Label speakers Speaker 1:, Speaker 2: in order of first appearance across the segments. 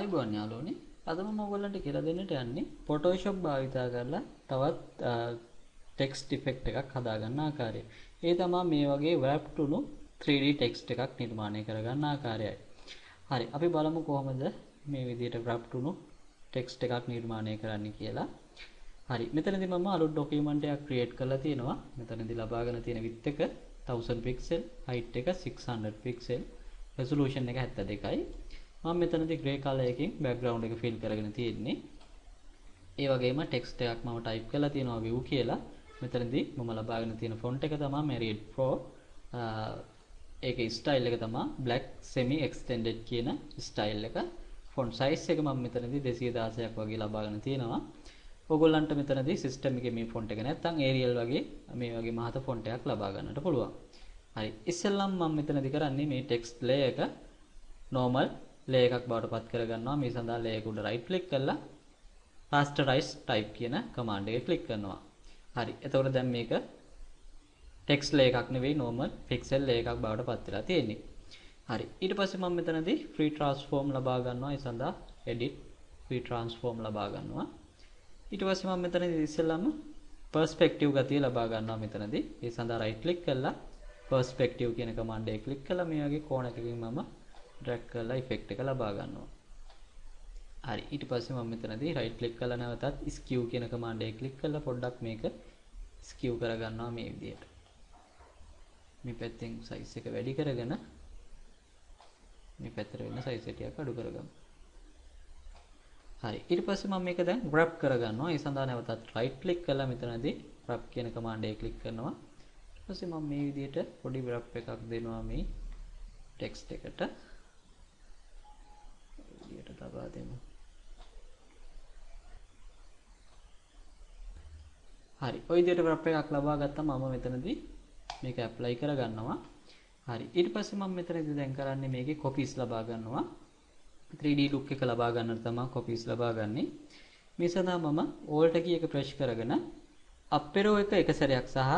Speaker 1: ආයිබෝන් යාළුවනේ. අද මම ඔයගොල්ලන්ට කියලා දෙන්නට යන්නේ Photoshop භාවිතා කරලා තවත් ටෙක්ස්ට් ඉෆෙක්ට් එකක් හදාගන්න ආකාරය. ඒ තමයි මේ වගේ wrapped වුණු 3D ටෙක්ස්ට් එකක් නිර්මාණය කරගන්න ආකාරයයි. හරි, අපි බලමු කොහොමද මේ විදිහට wrapped වුණු ටෙක්ස්ට් එකක් නිර්මාණය කරන්න කියලා. හරි, මෙතනදී මම අලුත් ડોකියුමන්ට් එකක් ක්‍රියේට් කරලා තියෙනවා. මෙතනදී ලබාගෙන තියෙන width එක 1000 pixel, height එක 600 pixel, resolution එක 72යි. මම මෙතනදී grey color එකකින් background එක fill කරගෙන තියෙන්නේ. ඒ වගේම text එකක් මම type කරලා තියෙනවා view කියලා. මෙතනදී මම ලබාගෙන තියෙන font එක තමයි Myriad Pro. ඒකේ style එක තමයි black semi extended කියන style එක. font size එක මම මෙතනදී 216ක් වගේ ලබාගෙන තියෙනවා. ඔයගොල්ලන්ට මෙතනදී system එකේ මේ font එක නැත්නම් Arial වගේ මේ වගේ මහත font එකක් ලබා ගන්නට පුළුවන්. හරි, ඉස්සෙල්ලම මම මෙතනදී කරන්නේ මේ text layer එක normal layer එකක් බවට පත් කරගන්නවා. මේ සඳහා layer එක උඩ right click කරලා rasterize type කියන command එක click කරනවා. හරි, එතකොට දැන් මේක text layer එකක් නෙවෙයි normal pixel layer එකක් බවට පත් වෙලා තියෙන්නේ. හරි, ඊට පස්සේ මම මෙතනදී free transform ලබා ගන්නවා. ඒ සඳහා edit free transform ලබා ගන්නවා. ඊට පස්සේ මම මෙතනදී ඉස්සෙල්ලාම perspective ගතිය ලබා ගන්නවා මෙතනදී. ඒ සඳහා right click කරලා perspective කියන command එක click කරලා මේ වගේ කෝණයකින් මම drag කරලා effect එක ලබා ගන්නවා. හරි, ඊට පස්සේ මම මෙතනදී right click කරලා නැවතත් skew කියන command එක click කරලා පොඩ්ඩක් මේක skew කරගන්නවා මේ විදිහට. මේ පැත්තෙන් size එක වැඩි කරගෙන මේ පැත්තට වෙන size එක ටිකක් අඩු කරගමු. හරි, ඊට පස්සේ මම මේක දැන් wrap කරගන්නවා. ඒ සඳහා නැවතත් right click කරලා මෙතනදී wrap කියන command එක click කරනවා. ඊට පස්සේ මම මේ විදිහට පොඩි wrap එකක් දෙනවා මේ text එකට. විදිහට තබා දෙමු. හරි, ඔය විදිහට wrap එකක් ලබා ගත්තාම මම මෙතනදී මේක apply කරගන්නවා. හරි, ඊට පස්සේ මම මෙතනදී දැන් කරන්නේ මේකේ copies ලබා ගන්නවා. 3D look එක ලබා ගන්නට තමයි copies ලබා ගන්නෙ. මේ සඳහා මම alt key එක press කරගෙන up arrow එක එක සැරයක් සහ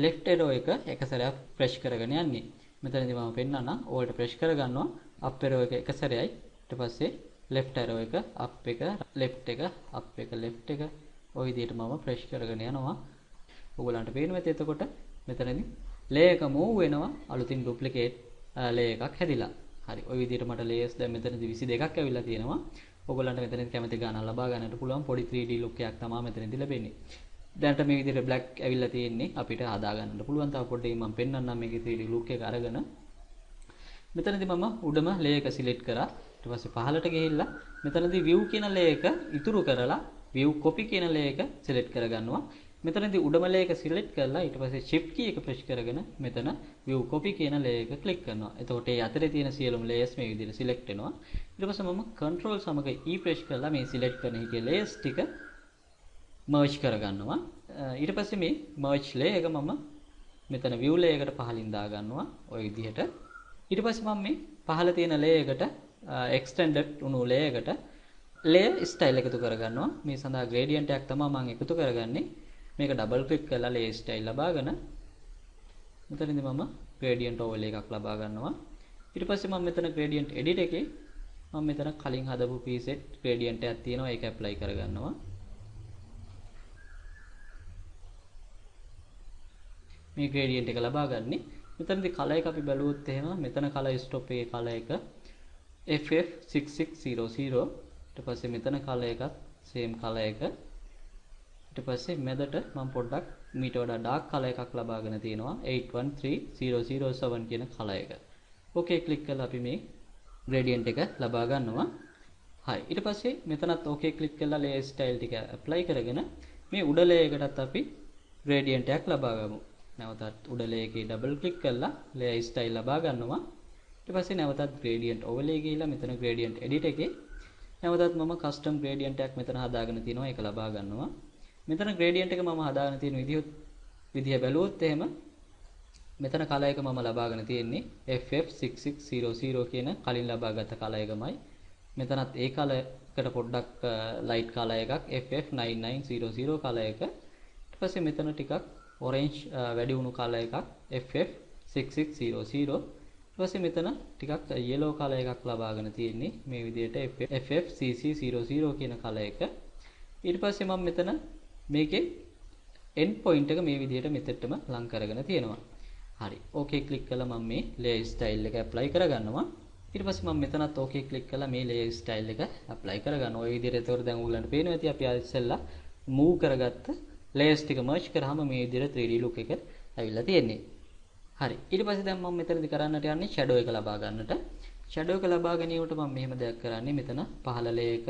Speaker 1: left arrow එක එක සැරයක් press කරගෙන යන්නේ. මෙතනදී මම පෙන්නනවා alt press කරගන්නවා, up arrow එක එක සැරයයි, ඊට පස්සේ left arrow එක up එක left එක up එක left එක ওই විදිහට මම press කරගෙන යනවා. ඔයගලන්ට පේනවා ඇති එතකොට මෙතනදී layer එක move වෙනවා, අලුතින් duplicate layer එකක් හැදිලා. හරි, ওই විදිහට මට layers දැන් මෙතනදී 22ක් ඇවිල්ලා තියෙනවා. ඔයගොල්ලන්ට මෙතනදී කැමති ගානක් ලබා ගන්නට පුළුවන්. පොඩි 3D look එකක් තමයි මෙතනදී ලැබෙන්නේ. දැන්ට මේ විදිහට black ඇවිල්ලා තියෙන්නේ. අපිට හදා ගන්නට පුළුවන්. තව පොඩ්ඩකින් මම පෙන්නන්නම් මේකේ 3D look එක අරගෙන. මෙතනදී මම උඩම layer එක select කරා. ඊට පස්සේ පහළට ගිහිල්ලා මෙතනදී view කියන layer එක ඉතුරු කරලා view copy කියන layer එක select කරගන්නවා. මෙතනදී උඩම layer එක select කරලා ඊට පස්සේ shift key එක press කරගෙන මෙතන view copy කියන layer එක click කරනවා. එතකොට ඒ අතරේ තියෙන සියලුම layers මේ විදිහට select වෙනවා. ඊට පස්සේ මම control සමග E press කරලා මේ select කරන හිටිය layers ටික merge කරගන්නවා. ඊට පස්සේ මේ merge layer එක මම මෙතන view layer එකට පහලින් දා ගන්නවා ওই විදිහට. ඊට පස්සේ මම මේ පහළ තියෙන layer එකට extended උණු layer එකට layer style එකතු කරගන්නවා. මේ සඳහා gradient එකක් තමයි මම එකතු කරගන්නේ. මේක double click කරලා layer style ලබාගෙන මෙතනදී මම gradient overlay එකක් ලබා ගන්නවා. ඊට පස්සේ මම මෙතන gradient edit එකේ මම මෙතන කලින් හදපු preset gradient එකක් තියෙනවා, ඒක apply කරගන්නවා. මේ gradient එක ලබා ගන්නේ මෙතනදී color එක අපි බලුවොත් එහෙම මෙතන color stop එකේ color එක FF6600. ඊට පස්සේ මෙතන color එකත් same color එක. ඊට පස්සේ මැදට මම පොඩ්ඩක් මීට වඩා dark color එකක් ලබාගෙන තියෙනවා 813007 කියන color එක. okay click කරලා අපි මේ gradient එක ලබා ගන්නවා. හරි, ඊට පස්සේ මෙතනත් okay click කරලා layer style ටික apply කරගෙන මේ උඩ layer එකටත් අපි gradient එකක් ලබා ගමු. නැවතත් උඩ layer එකේ double click කරලා layer style ලබා ගන්නවා. ඊට පස්සේ නැවතත් gradient overlay ගිහිල්ලා මෙතන gradient edit එකේ නැවතත් මම custom gradient එකක් මෙතන හදාගෙන තිනවා, ඒක ලබා ගන්නවා. මෙතන gradient එක මම හදාගෙන තියෙන විදිහ බැලුවොත් එහෙම මෙතන color එක මම ලබාගෙන තියෙන්නේ FF6600 කියන කලින් ලබාගත් color එකමයි. මෙතනත් ඒ color එකට පොඩ්ඩක් light color එකක් FF9900 color එක. ඊට පස්සේ මෙතන ටිකක් orange වැඩි වුණු color එකක් FF6600. ඊට පස්සේ මෙතන ටිකක් yellow color එකක් ලබාගෙන තියෙන්නේ මේ විදිහට FFCC00 කියන color එක. ඊට පස්සේ මම මෙතන මේකේ end point එක මේ විදිහට මෙතෙටම ලං කරගෙන තියෙනවා. හරි. okay click කළා මම මේ layer style එක apply කරගන්නවා. ඊට පස්සේ මම මෙතනත් okay click කළා මේ layer style එක apply කරගන්නවා. ඔය විදිහට එතකොට දැන් ඔයගලන්ට පේනවා ඇති අපි ආයෙත් ඉස්සෙල්ලා move කරගත්ත layers ටික merge කරාම මේ විදිහට 3D look එක ඇවිල්ලා තියෙන්නේ. හරි. ඊට පස්සේ දැන් මම මෙතනදී කරන්නට යන්නේ shadow එක ලබා ගන්නට. shadow එක ලබා ගැනීමට මම මෙහෙම දෙයක් කරන්නේ මෙතන පහළ layer එක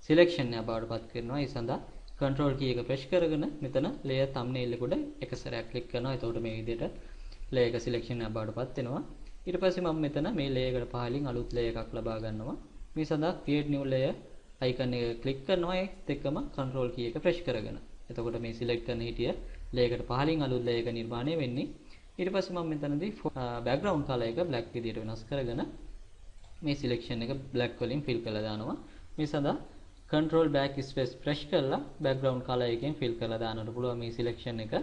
Speaker 1: selection එක බවට පත් කරනවා. ඒ සඳහා control key එක press කරගෙන මෙතන layer thumbnail එක උඩ එක සැරයක් click කරනවා. එතකොට මේ විදිහට layer එක selection එක බවට පත් වෙනවා. ඊට පස්සේ මම මෙතන මේ layer එකට පහලින් අලුත් layer එකක් ලබා ගන්නවා. මේ සඳහා create new layer icon එක click කරනවා. ඒත් එක්කම control key එක press කරගෙන. එතකොට මේ select කරන හිටිය layer එකට පහලින් අලුත් layer එක නිර්මාණය වෙන්නේ. ඊට පස්සේ මම මෙතනදී background color එක black විදිහට වෙනස් කරගෙන මේ selection එක black වලින් fill කරලා දානවා. මේ සඳහා control back space press කරලා background color එකෙන් fill කරලා දාන්නට පුළුවන් මේ selection එක.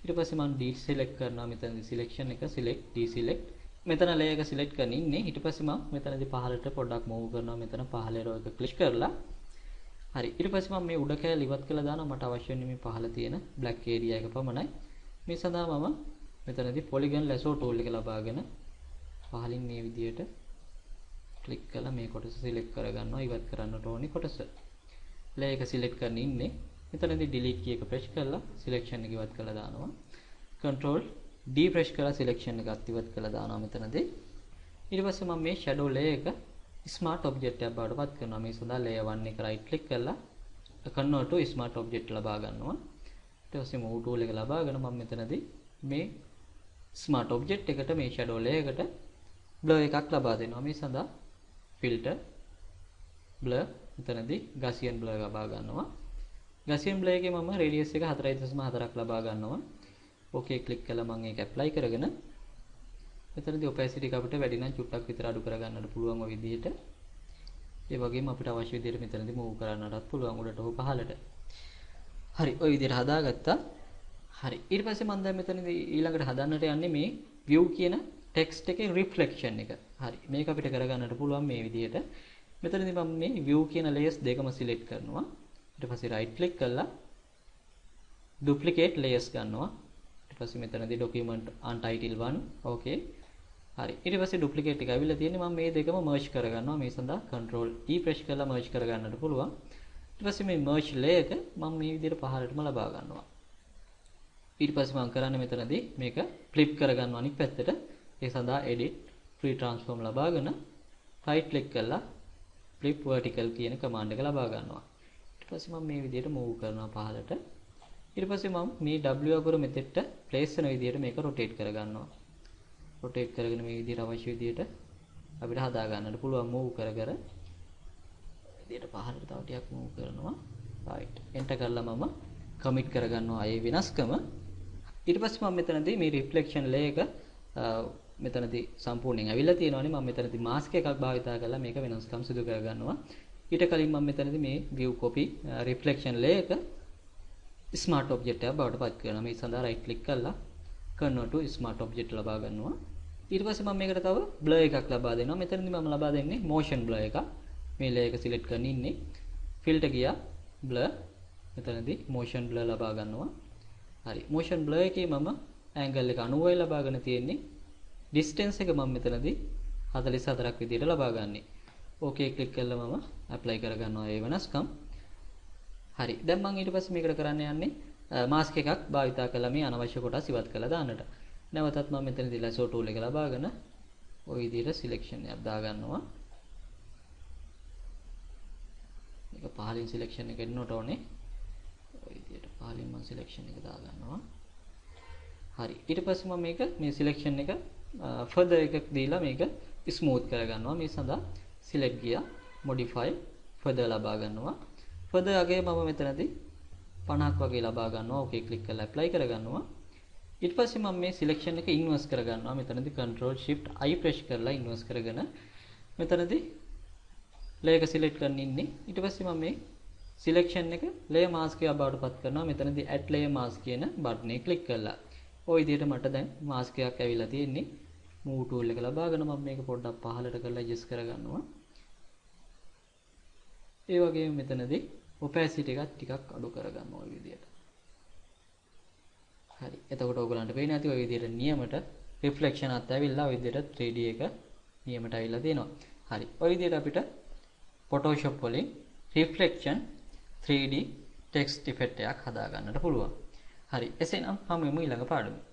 Speaker 1: ඊට පස්සේ මම deselect කරනවා මෙතනදී selection එක select deselect. මෙතන layer එක select කරගෙන ඉන්නේ. ඊට පස්සේ මම මෙතනදී පහළට පොඩ්ඩක් move කරනවා. මෙතන පහළ arrow එක click කරලා හරි. ඊට පස්සේ මම මේ උඩ කෑල්ල ඉවත් කරලා දානවා. මට අවශ්‍ය වෙන්නේ මේ පහළ තියෙන black area එක පමණයි. මේ සඳහා මම මෙතනදී polygon lasso tool එක ලබාගෙන පහලින් මේ විදියට click කරලා මේ කොටස select කරගන්නවා. ඉවත් කරන්නට ඕනේ කොටස. layer එක select කරගෙන ඉන්නේ. මෙතනදී delete key එක press කරලා selection එක ඉවත් කරලා දානවා. control D press කරලා selection එකත් ඉවත් කරලා දානවා මෙතනදී. ඊට පස්සේ මම මේ shadow layer එක smart object එකක් බවට පත් කරනවා. මේ සඳහා layer 1 එක right click කරලා convert to smart object ලබා ගන්නවා. ඊට පස්සේ move tool එක ලබාගෙන මම මෙතනදී මේ smart object එකට මේ shadow layer එකට blur එකක් ලබා දෙනවා. මේ සඳහා filter blur මෙතනදී Gaussian blur ලබා ගන්නවා. Gaussian blur එකේ මම radius එක 4.4ක් ලබා ගන්නවා. okay click කළා මම ඒක apply කරගෙන මෙතනදී opacity එක අපිට වැඩි නම් චුට්ටක් විතර අඩු කරගන්නත් පුළුවන් ඔය විදිහට. ඒ වගේම අපිට අවශ්‍ය විදිහට මෙතනදී move කරන්නටත් පුළුවන් උඩට හෝ පහළට. හරි ඔය විදිහට හදාගත්තා. හරි ඊට පස්සේ මම දැන් මෙතනදී ඊළඟට හදන්නට යන්නේ මේ view කියන text එකේ reflection එක. හරි මේක අපිට කරගන්නට පුළුවන් මේ විදිහට. මෙතනදී මම මේ view කියන layers දෙකම select කරනවා. ඊට පස්සේ right click කරලා duplicate layers ගන්නවා. ඊට පස්සේ මෙතනදී document untitled 1 okay. හරි ඊට පස්සේ duplicate එක ඇවිල්ලා තියෙන්නේ මම මේ දෙකම merge කරගන්නවා. මේ සඳහා control E press කරලා merge කරගන්නට පුළුවන්. ඊට පස්සේ මේ merge layer එක මම මේ විදිහට පහළටම ලබා ගන්නවා. ඊට පස්සේ මම කරන්නේ මෙතනදී මේක flip කරගන්නවා අනිත් පැත්තට. ඒ සඳහා edit free transform ලබාගෙන right click කරලා flip vertical කියන command එක ලබා ගන්නවා. ඊට පස්සේ මම මේ විදිහට move කරනවා පහළට. ඊට පස්සේ මම මේ W අකුර මෙතෙට place වෙන විදිහට මේක rotate කරගන්නවා. rotate කරගෙන මේ විදිහට අවශ්‍ය විදිහට අපිට හදා ගන්නට පුළුවන් move කර කර විදිහට පහළට තව ටිකක් move කරනවා. right enter කරලා මම commit කරගන්නවා ඒ වෙනස්කම. ඊට පස්සේ මම මෙතනදී මේ reflection layer එක මෙතනදී සම්පූර්ණයෙන් ඇවිල්ලා තියෙනවානේ. මම මෙතනදී mask එකක් භාවිතා කරලා මේක වෙනස්කම් සිදු කරගන්නවා. ඊට කලින් මම මෙතනදී මේ view copy reflection layer එක smart object එකක් බවට පත් කරනවා. මේ සඳහා right click කරලා convert to smart object ලබා ගන්නවා. ඊට පස්සේ මම මේකට තව blur එකක් ලබා දෙනවා. මෙතනදී මම ලබා දෙන්නේ motion blur එකක්. මේ layer එක select කරගෙන ඉන්නේ. filter ගියා blur මෙතනදී motion blur ලබා ගන්නවා. හරි motion blur එකේ මම angle එක 90යි ලබාගෙන තියෙන්නේ. distance එක මම මෙතනදී 44ක් විදිහට ලබා ගන්නෙ. okay click කරලා මම apply කරගන්නවා ඒ වෙනස්කම්. හරි දැන් මම ඊට පස්සේ මේකට කරන්න යන්නේ mask එකක් භාවිතා කළා මේ අනවශ්‍ය කොටස් ඉවත් කරලා දාන්නට. නැවතත් මම මෙතනදී lasso tool එක ලබාගෙන ওই විදිහට selection එකක් දා ගන්නවා. මේක පහලින් selection එක එන්නට ඕනේ. ওই විදිහට පහලින් මම selection එක දා ගන්නවා. හරි ඊට පස්සේ මම මේක මේ selection එක further එකක් දීලා මේක smooth කරගන්නවා. මේ සඳහා select ගියා modify further ලබා ගන්නවා. further අගේ මම මෙතනදී 50ක් වගේ ලබා ගන්නවා. okay click කරලා apply කරගන්නවා. ඊට පස්සේ මම මේ selection එක inverse කරගන්නවා. මෙතනදී control shift I press කරලා inverse කරගෙන මෙතනදී layer එක select කරගෙන ඉන්නේ. ඊට පස්සේ මම මේ selection එක layer mask එකක් බවට පත් කරනවා. මෙතනදී add layer mask කියන බටන් එක click කරලා. ওই විදිහට මට දැන් mask එකක් ඇවිල්ලා තියෙන්නේ. move tool එක ලබාගෙන මම මේක පොඩ්ඩක් පහළට කරලා adjust කරගන්නවා. ඒ වගේම මෙතනදී opacity එකත් ටිකක් අඩු කරගන්නවා ඔය විදිහට. හරි. එතකොට ඔයගලන්ට පේන්නේ නැති ඔය විදිහට නියමට reflection අත් ඇවිල්ලා ඔය විදිහට 3D එක නියමට ඇවිල්ලා තියෙනවා. හරි. ඔය විදිහට අපිට Photoshop වලින් reflection 3D text effect එකක් හදා ගන්නට පුළුවන්. හරි. එසේනම් හමුවෙමු ඊළඟ පාඩමේ.